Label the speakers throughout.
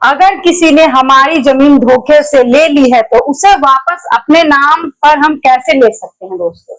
Speaker 1: अगर किसी ने हमारी जमीन धोखे से ले ली है तो उसे वापस अपने नाम पर हम कैसे ले सकते हैं दोस्तों।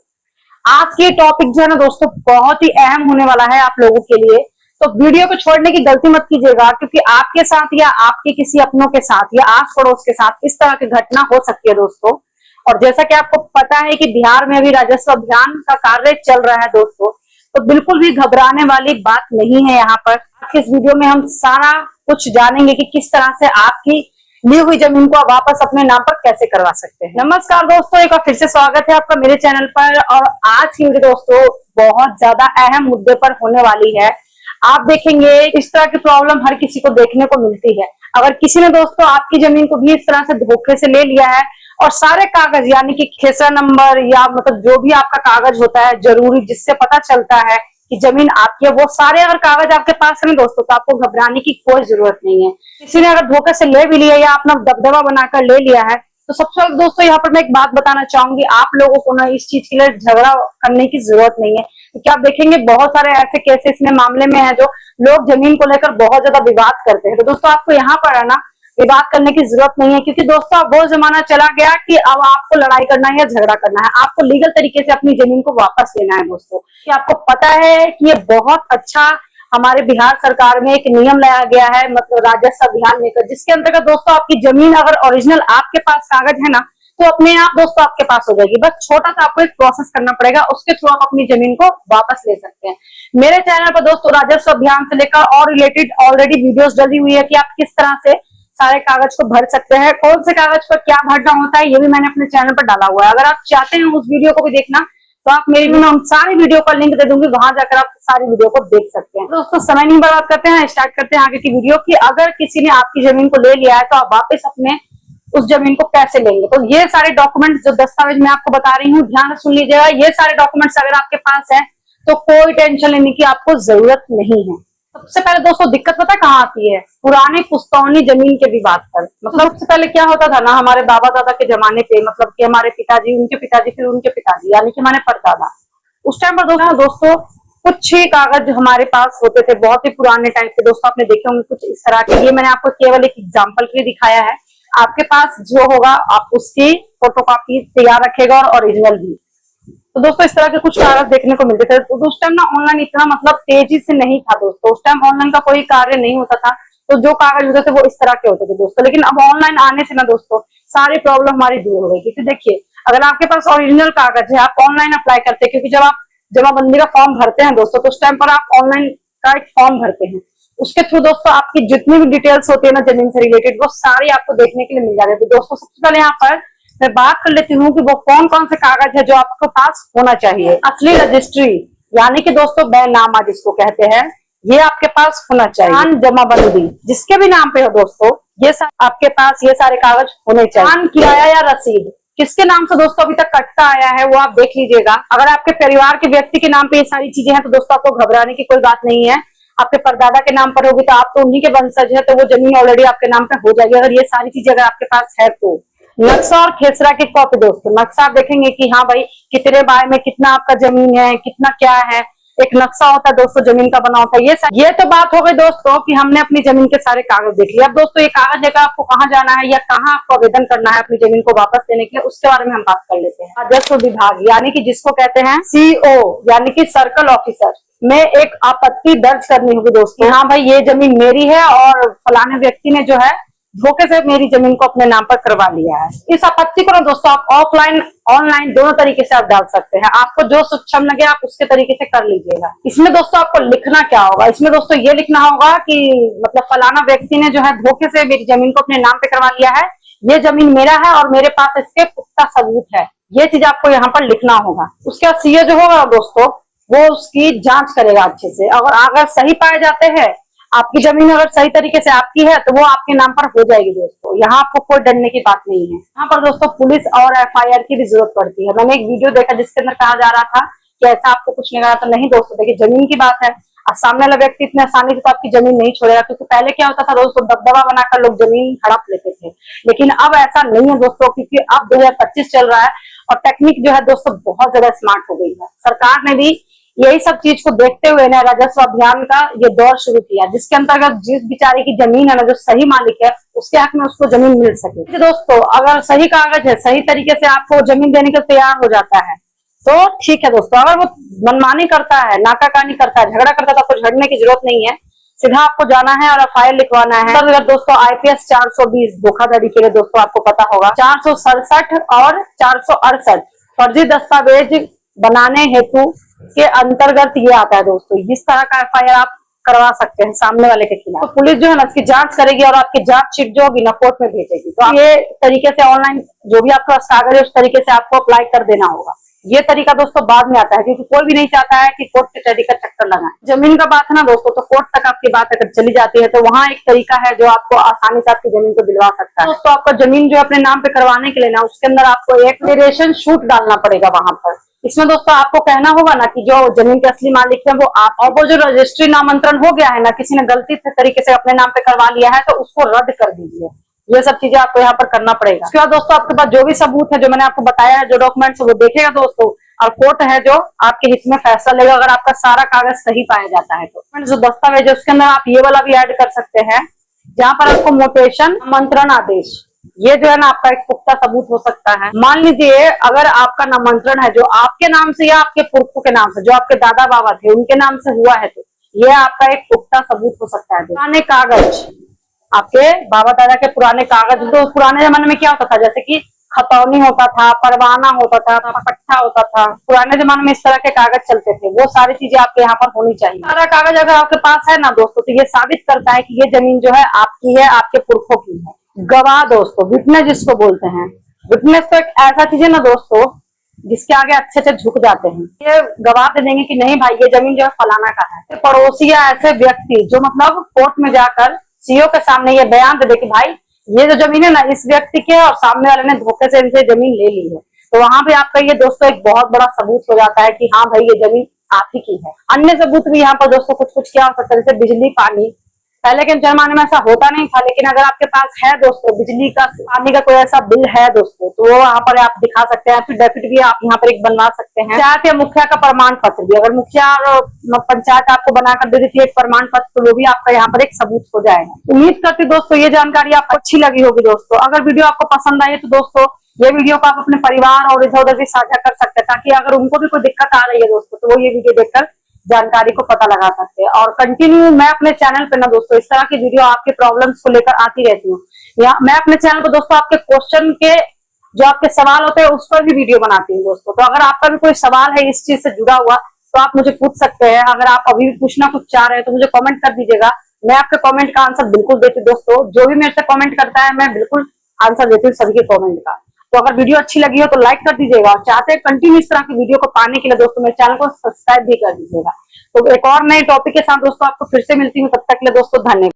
Speaker 1: आज के टॉपिक जो है ना दोस्तों बहुत ही अहम होने वाला है आप लोगों के लिए। तो वीडियो को छोड़ने की गलती मत कीजिएगा, क्योंकि आपके साथ या आपके किसी अपनों के साथ या आस पड़ोस के साथ इस तरह की घटना हो सकती है दोस्तों। और जैसा कि आपको पता है कि बिहार में अभी राजस्व अभियान का कार्य चल रहा है दोस्तों, तो बिल्कुल भी घबराने वाली बात नहीं है। यहाँ पर इस वीडियो में हम सारा कुछ जानेंगे कि किस तरह से आपकी ली हुई जमीन को वापस अपने नाम पर कैसे करवा सकते हैं। नमस्कार दोस्तों, एक बार फिर से स्वागत है आपका मेरे चैनल पर। और आज की वीडियो दोस्तों बहुत ज्यादा अहम मुद्दे पर होने वाली है। आप देखेंगे इस तरह की प्रॉब्लम हर किसी को देखने को मिलती है। अगर किसी ने दोस्तों आपकी जमीन को भी इस तरह से धोखे से ले लिया है और सारे कागज यानी कि खेसरा नंबर या मतलब जो भी आपका कागज होता है जरूरी जिससे पता चलता है कि जमीन आपकी है, वो सारे अगर कागज आपके पास है दोस्तों तो आपको घबराने की कोई जरूरत नहीं है। किसी ने अगर धोखे से ले भी लिया या अपना दबदबा बनाकर ले लिया है तो सबसे पहले दोस्तों यहाँ पर मैं एक बात बताना चाहूंगी, आप लोगों को ना इस चीज के लिए झगड़ा करने की जरूरत नहीं है। क्योंकि आप देखेंगे बहुत सारे ऐसे केसेस में मामले में है जो लोग जमीन को लेकर बहुत ज्यादा विवाद करते हैं। तो दोस्तों आपको यहाँ पर है ना विवाद करने की जरूरत नहीं है, क्योंकि दोस्तों अब वो जमाना चला गया कि अब आपको लड़ाई करना है या झगड़ा करना है, आपको लीगल तरीके से अपनी जमीन को वापस लेना है दोस्तों। कि आपको पता है कि ये बहुत अच्छा हमारे बिहार सरकार में एक नियम लाया गया है, मतलब राजस्व अभियान लेकर, जिसके अंतर्गत दोस्तों आपकी जमीन अगर ओरिजिनल आपके पास कागज है ना तो अपने आप दोस्तों आपके पास हो जाएगी। बस छोटा सा आपको एक प्रोसेस करना पड़ेगा, उसके थ्रू आप अपनी जमीन को वापस ले सकते हैं। मेरे चैनल पर दोस्तों राजस्व अभियान से लेकर और रिलेटेड ऑलरेडी वीडियोस डली हुई है कि आप किस तरह से सारे कागज को भर सकते हैं, कौन से कागज पर क्या भरना होता है, ये भी मैंने अपने चैनल पर डाला हुआ है। अगर आप चाहते हैं उस वीडियो को भी देखना तो आप मेरी मैं सारी वीडियो का लिंक दे दूंगी, वहां जाकर आप सारी वीडियो को देख सकते हैं। दोस्तों समय नहीं बर्बाद करते हैं, स्टार्ट करते हैं आगे की वीडियो की। अगर किसी ने आपकी जमीन को ले लिया है तो आप वापस अपने उस जमीन को कैसे लेंगे। तो ये सारे डॉक्यूमेंट जो दस्तावेज मैं आपको बता रही हूँ ध्यान से सुन लीजिएगा। ये सारे डॉक्यूमेंट्स अगर आपके पास है तो कोई टेंशन लेने की आपको जरूरत नहीं है। सबसे पहले दोस्तों दिक्कत पता कहाँ आती है, पुरानी पुश्तौनी जमीन के विवाद पर। मतलब सबसे पहले क्या होता था ना, हमारे बाबा दादा के जमाने पे, मतलब कि हमारे पिताजी, उनके पिताजी, फिर उनके पिताजी यानी कि हमारे परदादा, उस टाइम पर दोस्तों कुछ ही कागज हमारे पास होते थे, बहुत ही पुराने टाइप के। दोस्तों आपने देखे होंगे कुछ इस तरह के। ये मैंने आपको केवल एक एग्जाम्पल के लिए दिखाया है। आपके पास जो होगा आप उसकी फोटोकॉपी तैयार रखेगा और ओरिजिनल भी। तो दोस्तों इस तरह के कुछ कागज देखने को मिलते थे। तो उस टाइम ना ऑनलाइन इतना मतलब तेजी से नहीं था दोस्तों, उस टाइम ऑनलाइन का कोई कार्य नहीं होता था, तो जो कागज होते थे वो इस तरह के होते थे दोस्तों। लेकिन अब ऑनलाइन आने से ना दोस्तों सारी प्रॉब्लम हमारी दूर हो गई। क्योंकि देखिए अगर आपके पास ओरिजिनल कागज है, आप ऑनलाइन अप्लाई करते हैं, क्योंकि जब आप जमाबंदी का फॉर्म भरते हैं दोस्तों तो उस टाइम पर आप ऑनलाइन का एक फॉर्म भरते हैं, उसके थ्रू दोस्तों आपकी जितनी भी डिटेल्स होती है ना जमीन से रिलेटेड वो सारी आपको देखने के लिए मिल जाती है। तो दोस्तों सबसे पहले यहाँ पर मैं बात कर लेती हूँ कि वो कौन कौन से कागज है जो आपके पास होना चाहिए। असली रजिस्ट्री यानी कि दोस्तों बैनामा जिसको कहते हैं, ये आपके पास होना चाहिए। जमाबंदी जिसके भी नाम पे हो दोस्तों, ये आपके पास ये सारे कागज होने चाहिए। किराया या रसीद किसके नाम से दोस्तों अभी तक कटता आया है वो आप देख लीजिएगा। अगर आपके परिवार के व्यक्ति के नाम पे ये सारी चीजें हैं तो दोस्तों आपको घबराने की कोई बात नहीं है। आपके परदादा के नाम पर होगी तो आप तो उन्हीं के वंशज है, तो वो जमीन ऑलरेडी आपके नाम पे हो जाएगी अगर ये सारी चीजें अगर आपके पास है तो। नक्शा और खेसरा की कॉपी दोस्तों, नक्शा आप देखेंगे कि हाँ भाई कितने बाय में कितना आपका जमीन है, कितना क्या है, एक नक्शा होता है दोस्तों जमीन का बना होता है। ये तो बात हो गई दोस्तों कि हमने अपनी जमीन के सारे कागज देख लिया। अब दोस्तों ये कागज लेकर आपको कहाँ जाना है या कहाँ आपको आवेदन करना है अपनी जमीन को वापस देने के लिए, उसके बारे में हम बात कर लेते हैं। राजस्व विभाग यानी कि जिसको कहते हैं CO यानी कि सर्कल ऑफिसर में एक आपत्ति दर्ज करनी होगी दोस्तों। हाँ भाई ये जमीन मेरी है और फलाने व्यक्ति ने जो है धोखे से मेरी जमीन को अपने नाम पर करवा लिया है। इस आपत्ति को ना दोस्तों आप ऑफलाइन ऑनलाइन दोनों तरीके से आप डाल सकते हैं। आपको जो सक्षम लगे आप उसके तरीके से कर लीजिएगा। इसमें दोस्तों आपको लिखना क्या होगा, इसमें दोस्तों ये लिखना होगा कि मतलब फलाना व्यक्ति ने जो है धोखे से मेरी जमीन को अपने नाम पे करवा लिया है, ये जमीन मेरा है और मेरे पास इसके पुख्ता सबूत है, ये चीज आपको यहाँ पर लिखना होगा। उसके बाद CO जो होगा दोस्तों वो उसकी जांच करेगा अच्छे से, और अगर सही पाए जाते हैं आपकी जमीन अगर सही तरीके से आपकी है तो वो आपके नाम पर हो जाएगी दोस्तों। यहाँ आपको कोई डरने की बात नहीं है। यहाँ पर दोस्तों पुलिस और FIR की भी जरूरत पड़ती है। मैंने एक वीडियो देखा जिसके अंदर कहा जा रहा था कि ऐसा आपको कुछ नहीं करा, तो नहीं दोस्तों देखिए जमीन की बात है और सामने वाला व्यक्ति इतने आसानी से तो आपकी जमीन नहीं छोड़ेगा। क्योंकि पहले क्या होता था दोस्तों दबदबा बनाकर लोग जमीन हड़प लेते थे, लेकिन अब ऐसा नहीं है दोस्तों, क्योंकि अब 2025 चल रहा है और टेक्निक जो है दोस्तों बहुत ज्यादा स्मार्ट हो गई है। सरकार ने भी यही सब चीज को देखते हुए ना राजस्व अभियान का ये दौर शुरू किया, जिसके अंतर्गत जिस बेचारे की जमीन है ना, जो सही मालिक है उसके हक में उसको जमीन मिल सके। दोस्तों अगर सही कागज है, सही तरीके से आपको जमीन देने के तैयार हो जाता है तो ठीक है दोस्तों। अगर वो मनमानी करता है, नाकाकानी करता है, झगड़ा करता है तो आपको झगड़ने की जरूरत नहीं है, सीधा आपको जाना है और एफआईआर लिखवाना है। अगर दोस्तों आईपीएस 420 धोखाधड़ी के लिए दोस्तों आपको पता होगा 467 और 468 फर्जी दस्तावेज बनाने हेतु के अंतर्गत ये आता है दोस्तों। इस तरह का एफआईआर आप करवा सकते हैं सामने वाले के खिलाफ। तो पुलिस जो है ना इसकी जांच करेगी और आपकी जांच शीट जो होगी ना कोर्ट में भेजेगी। तो ये तरीके से ऑनलाइन जो भी आपका कागज है उस तरीके से आपको अप्लाई कर देना होगा। ये तरीका दोस्तों बाद में आता है, क्योंकि कोई भी नहीं चाहता है कि कोर्ट कचहरी का चक्कर लगाएं। जमीन का बात है ना दोस्तों, तो कोर्ट तक आपकी बात अगर चली जाती है तो वहाँ एक तरीका है जो आपको आसानी से आपकी जमीन को दिलवा सकता है। दोस्तों आपको जमीन जो अपने नाम पे करवाने के लिए ना उसके अंदर आपको एक क्लियरेशन शूट डालना पड़ेगा वहां पर। इसमें दोस्तों आपको कहना होगा ना कि जो जमीन के असली मालिक है वो आप, और वो जो रजिस्ट्री नामांतरण हो गया है ना, किसी ने गलती से तरीके से अपने नाम पे करवा लिया है तो उसको रद्द कर दीजिए। ये सब चीजें आपको यहाँ पर करना पड़ेगा। उसके बाद दोस्तों आपके पास जो भी सबूत है जो मैंने आपको बताया है, जो डॉक्यूमेंट्स वो देखेगा दोस्तों, और कोर्ट है जो आपके हित में फैसला लेगा अगर आपका सारा कागज सही पाया जाता है। तो जो दस्तावेज है उसके अंदर आप ये वाला भी ऐड कर सकते हैं, जहाँ पर आपको मोटेशन नामांतरण आदेश, ये जो है ना आपका एक पुख्ता सबूत हो सकता है। मान लीजिए अगर आपका नामांतरण है जो आपके नाम से या आपके पुरखों के नाम से, जो आपके दादा बाबा थे उनके नाम से हुआ है, तो ये आपका एक पुख्ता सबूत हो सकता है। पुराने कागज, आपके बाबा दादा के पुराने कागज, तो पुराने जमाने में क्या होता था, जैसे कि खतौनी होता था, परवाना होता था, पट्टा होता था, पुराने जमाने में इस तरह के कागज चलते थे, वो सारी चीजें आपके यहाँ पर होनी चाहिए। सारा कागज अगर आपके पास है ना दोस्तों, तो ये साबित करता है कि ये जमीन जो है आपकी है, आपके पुरखों की है। गवाह दोस्तों, विटनेस जिसको बोलते हैं, विटनेस तो एक ऐसा चीज है ना दोस्तों जिसके आगे अच्छे से झुक जाते हैं। ये गवाह दे देंगे कि नहीं भाई ये जमीन जो है फलाना का है। पड़ोसी या ऐसे व्यक्ति जो मतलब कोर्ट में जाकर सीओ के सामने ये बयान दे दे कि भाई ये जो जमीन है ना इस व्यक्ति के और सामने वाले ने धोखे से इनसे जमीन ले ली है, तो वहां पे आपका ये दोस्तों एक बहुत बड़ा सबूत हो जाता है कि हाँ भाई ये जमीन आप ही की है। अन्य सबूत भी यहाँ पर दोस्तों कुछ कुछ क्या हो सकता है, जैसे बिजली पानी। पहले के जमाने में ऐसा होता नहीं था, लेकिन अगर आपके पास है दोस्तों बिजली का पानी का कोई ऐसा बिल है दोस्तों, तो वो वहाँ पर आप दिखा सकते हैं। फिर डेफिट भी आप यहाँ पर एक बनवा सकते हैं। पंचायत या मुखिया का प्रमाण पत्र भी, अगर मुखिया और पंचायत आपको बनाकर दे देती है एक प्रमाण पत्र, तो वो भी आपका यहाँ पर एक सबूत हो जाएगा। उम्मीद करती हूँ दोस्तों ये जानकारी आपको अच्छी लगी होगी। दोस्तों अगर वीडियो आपको पसंद आई तो दोस्तों ये वीडियो को आप अपने परिवार और इधर उधर भी साझा कर सकते हैं, ताकि अगर उनको भी कोई दिक्कत आ रही है दोस्तों तो वो ये वीडियो देखकर जानकारी को पता लगा सकते हैं। और कंटिन्यू मैं अपने चैनल पे ना दोस्तों इस तरह की वीडियो आपके प्रॉब्लम्स को लेकर आती रहती हूँ। या मैं अपने चैनल पर दोस्तों आपके क्वेश्चन के जो आपके सवाल होते हैं उस पर भी वीडियो बनाती हूँ दोस्तों। तो अगर आपका भी कोई सवाल है इस चीज से जुड़ा हुआ तो आप मुझे पूछ सकते हैं। अगर आप अभी भी पूछना कुछ चाह रहे हैं तो मुझे कमेंट कर दीजिएगा, मैं आपके कमेंट का आंसर बिल्कुल देती हूँ दोस्तों। जो भी मेरे से कमेंट करता है मैं बिल्कुल आंसर देती हूँ सभी के कमेंट का। तो अगर वीडियो अच्छी लगी हो तो लाइक कर दीजिएगा, और चाहते हैं कंटिन्यू इस तरह की वीडियो को पाने के लिए दोस्तों मेरे चैनल को सब्सक्राइब भी कर दीजिएगा। तो एक और नए टॉपिक के साथ दोस्तों आपको फिर से मिलती हूँ, तब तक के लिए दोस्तों धन्यवाद।